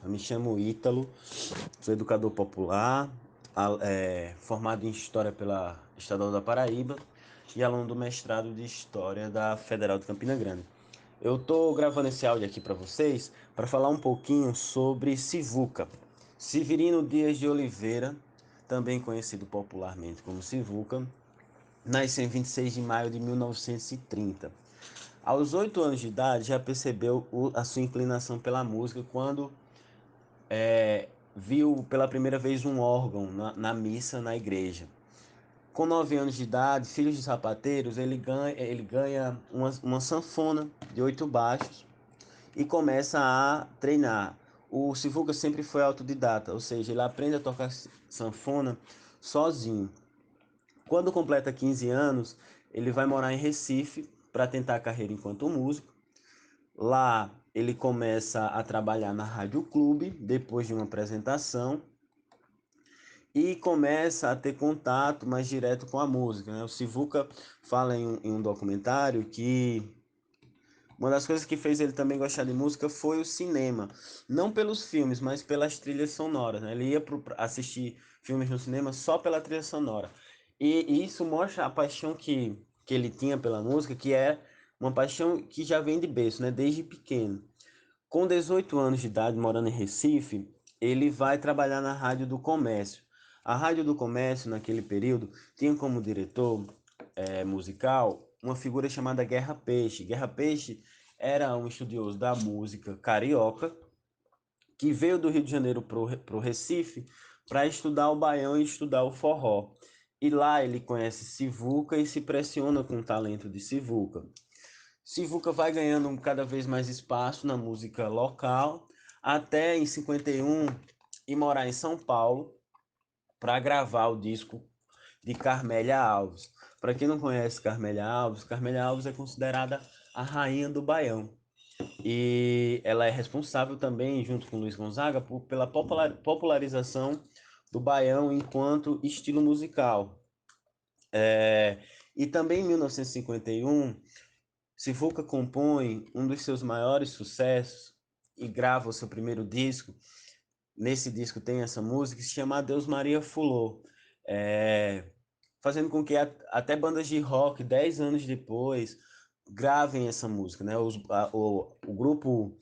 Eu me chamo Ítalo, sou educador popular, formado em História pela Estadual da Paraíba e aluno do mestrado de História da Federal de Campina Grande. Eu estou gravando esse áudio aqui para vocês para falar um pouquinho sobre Sivuca. Severino Dias de Oliveira, também conhecido popularmente como Sivuca, nasceu em 26 de maio de 1930. Aos 8 anos de idade já percebeu a sua inclinação pela música quando viu pela primeira vez um órgão na missa na igreja. Com 9 anos de idade, filho de sapateiros, ele ganha uma sanfona de 8 baixos e começa a treinar. O Sivuca sempre foi autodidata, ou seja, ele aprende a tocar sanfona sozinho. Quando completa 15 anos, ele vai morar em Recife para tentar a carreira enquanto músico. Lá ele começa a trabalhar na Rádio Clube, depois de uma apresentação, e começa a ter contato mais direto com a música, né? O Sivuca fala em um documentário que uma das coisas que fez ele também gostar de música foi o cinema. Não pelos filmes, mas pelas trilhas sonoras, né? Ele ia assistir filmes no cinema só pela trilha sonora. E isso mostra a paixão que ele tinha pela música, que é uma paixão que já vem de berço, né? Desde pequeno. Com 18 anos de idade, morando em Recife, ele vai trabalhar na Rádio do Comércio. A Rádio do Comércio, naquele período, tinha como diretor musical uma figura chamada Guerra Peixe. Guerra Peixe era um estudioso da música carioca que veio do Rio de Janeiro para o Recife para estudar o baião e estudar o forró. E lá ele conhece Sivuca e se pressiona com o talento de Sivuca. Sivuca vai ganhando cada vez mais espaço na música local, até em 51 e morar em São Paulo para gravar o disco de Carmélia Alves. Para quem não conhece Carmélia Alves é considerada a rainha do baião. E ela é responsável também, junto com Luiz Gonzaga, pela popularização do baião enquanto estilo musical. E também em 1951, Sivuca compõe um dos seus maiores sucessos e grava o seu primeiro disco. Nesse disco tem essa música que se chama Adeus Maria Fulô, é, fazendo com que até bandas de rock, 10 anos depois, gravem essa música. Né? O grupo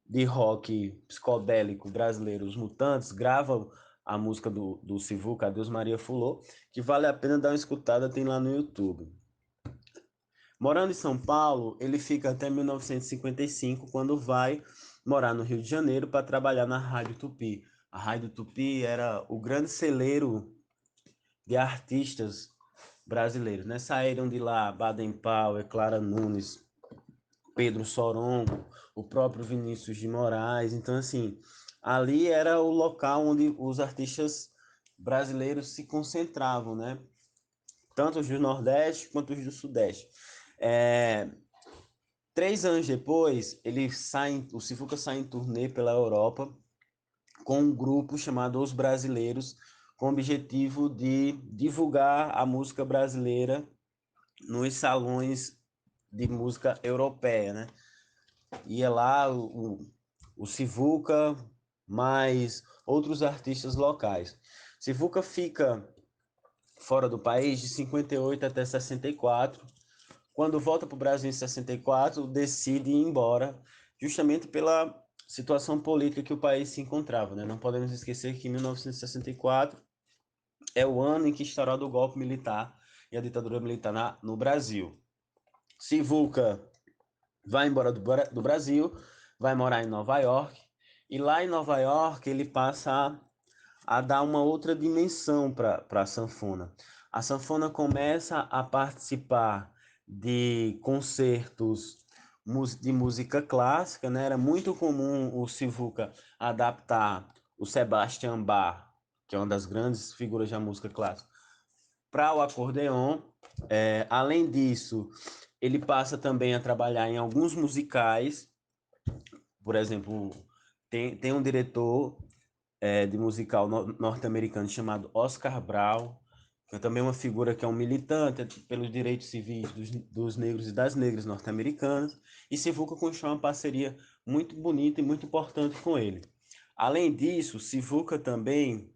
de rock psicodélico brasileiro, Os Mutantes, grava a música do Sivuca, Adeus Maria Fulô, que vale a pena dar uma escutada, tem lá no YouTube. Morando em São Paulo, ele fica até 1955, quando vai morar no Rio de Janeiro para trabalhar na Rádio Tupi. A Rádio Tupi era o grande celeiro de artistas brasileiros, né? Saíram de lá Baden Powell, Clara Nunes, Pedro Sorongo, o próprio Vinícius de Moraes. Então, assim, ali era o local onde os artistas brasileiros se concentravam, né? Tanto os do Nordeste quanto os do Sudeste. É, 3 anos depois, o Sifuca sai em turnê pela Europa com um grupo chamado Os Brasileiros, com o objetivo de divulgar a música brasileira nos salões de música europeia, né? Ia lá o Sivuca, mais outros artistas locais. Sivuca fica fora do país de 58 até 64. Quando volta para o Brasil em 64, decide ir embora, justamente pela situação política que o país se encontrava. Né? Não podemos esquecer que 1964 é o ano em que estourou o golpe militar e a ditadura militar no Brasil. Sivuca vai embora do Brasil, vai morar em Nova York, e lá em Nova York ele passa a dar uma outra dimensão para a sanfona. A sanfona começa a participar de concertos de música clássica, né? Era muito comum o Sivuca adaptar o Sebastian Bach, que é uma das grandes figuras da música clássica, para o acordeon. Além disso, ele passa também a trabalhar em alguns musicais. Por exemplo, tem um diretor de musical norte-americano chamado Oscar Brown, que é também uma figura que é um militante pelos direitos civis dos negros e das negras norte-americanas, e Sivuca construiu uma parceria muito bonita e muito importante com ele. Além disso, Sivuca também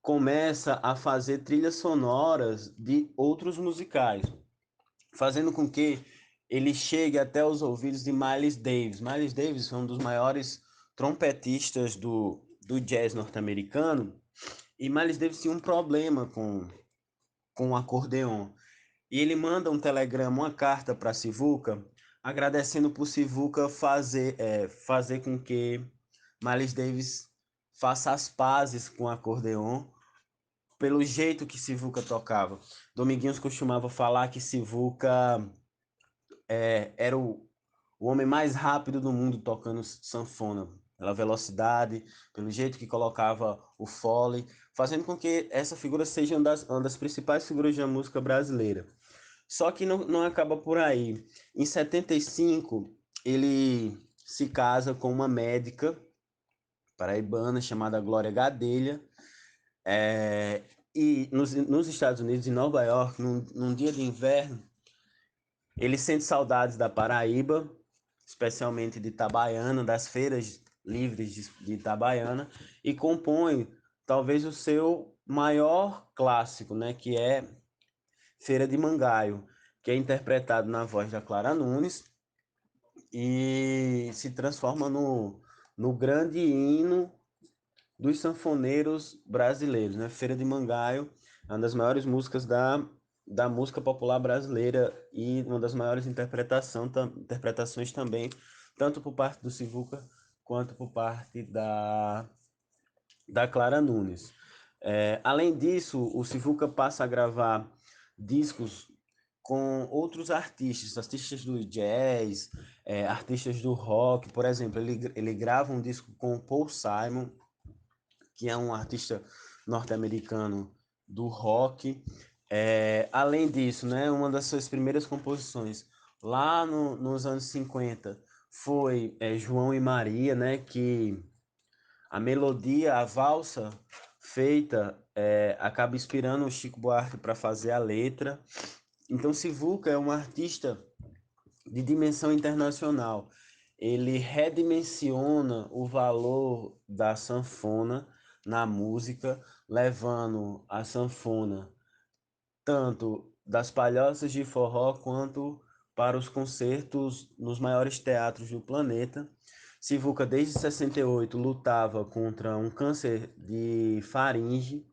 começa a fazer trilhas sonoras de outros musicais, fazendo com que ele chegue até os ouvidos de Miles Davis. Miles Davis foi um dos maiores trompetistas do jazz norte-americano, e Miles Davis tinha um problema com o acordeon. E ele manda um telegrama, uma carta para Sivuca, agradecendo por Sivuca fazer com que Miles Davis faça as pazes com o acordeon, pelo jeito que Sivuca tocava. Dominguinhos costumava falar que Sivuca era o homem mais rápido do mundo tocando sanfona, pela velocidade, pelo jeito que colocava o fole, fazendo com que essa figura seja uma das principais figuras da música brasileira. Só que não acaba por aí. Em 75, ele se casa com uma médica paraibana chamada Glória Gadelha, é, e nos Estados Unidos, em Nova York, num dia de inverno, ele sente saudades da Paraíba, especialmente de Itabaiana, das feiras livres de Itabaiana, e compõe talvez o seu maior clássico, né, que é Feira de Mangaio, que é interpretado na voz da Clara Nunes e se transforma no grande hino dos sanfoneiros brasileiros, né? Feira de Mangaio é uma das maiores músicas da música popular brasileira e uma das maiores interpretações também, tanto por parte do Sivuca quanto por parte da Clara Nunes. Além disso, o Sivuca passa a gravar discos com outros artistas do jazz, artistas do rock. Por exemplo, ele grava um disco com o Paul Simon, que é um artista norte-americano do rock. Além disso, né, uma das suas primeiras composições lá nos anos 50 foi João e Maria, né, que a melodia, a valsa feita, acaba inspirando o Chico Buarque para fazer a letra. Então, Sivuca é um artista de dimensão internacional. Ele redimensiona o valor da sanfona na música, levando a sanfona tanto das palhoças de forró quanto para os concertos nos maiores teatros do planeta. Sivuca, desde 68, lutava contra um câncer de faringe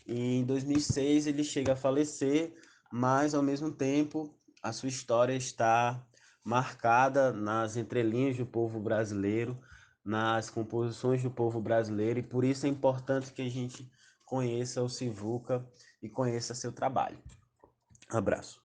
e em 2006 ele chega a falecer, mas ao mesmo tempo a sua história está marcada nas entrelinhas do povo brasileiro, nas composições do povo brasileiro, e por isso é importante que a gente conheça o Sivuca e conheça seu trabalho. Abraço.